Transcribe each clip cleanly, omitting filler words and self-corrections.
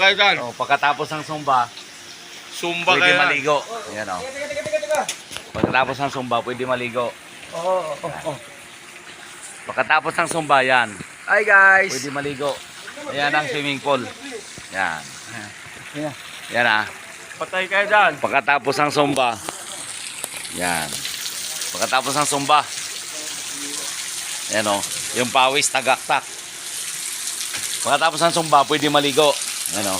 kayo dyan. Oh, pagkatapos ng Zumba, Zumba pwede kayo. maligo. Ayan o. Pagkatapos ng Zumba, pwede maligo. Pagkatapos ng Zumba, yan. Hi guys. Pwede maligo. Ayan ang swimming pool. Yan. Yan ah. Patay kayo dyan. Pagkatapos ng Zumba. Yan. Pagkatapos ng Zumba. Yan o. Yung pawis tagaktak. Pagkatapos ng Zumba, pwede maligo. Yan o.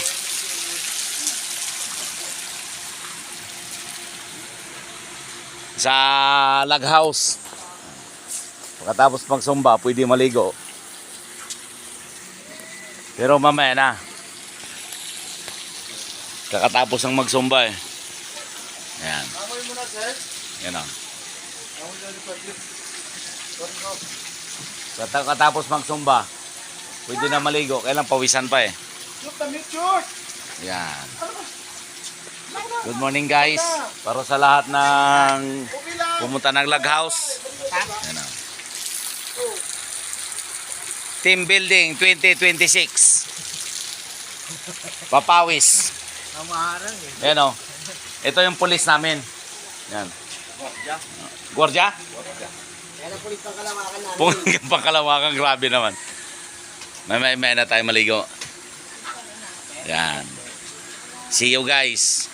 Sa log house. Pagkatapos mag Zumba, pwede maligo. Pero mamaya na. Kakatapos ang mag-Zumba eh. Ayan. Yan o. Kakatapos mag-Zumba, pwede na maligo. Kailan pawisan pa eh. Yan. Good morning guys. Para sa lahat ng pumunta ng log house. Yan o. Team Building 2026. Papawis. Yan o. Ito yung pulis namin. Yan. Gwardiya? Yan ang pulis pang kalawakan namin. Pulis pang kalawakan. Grabe naman. May na tayo maligo. Yan. See you guys.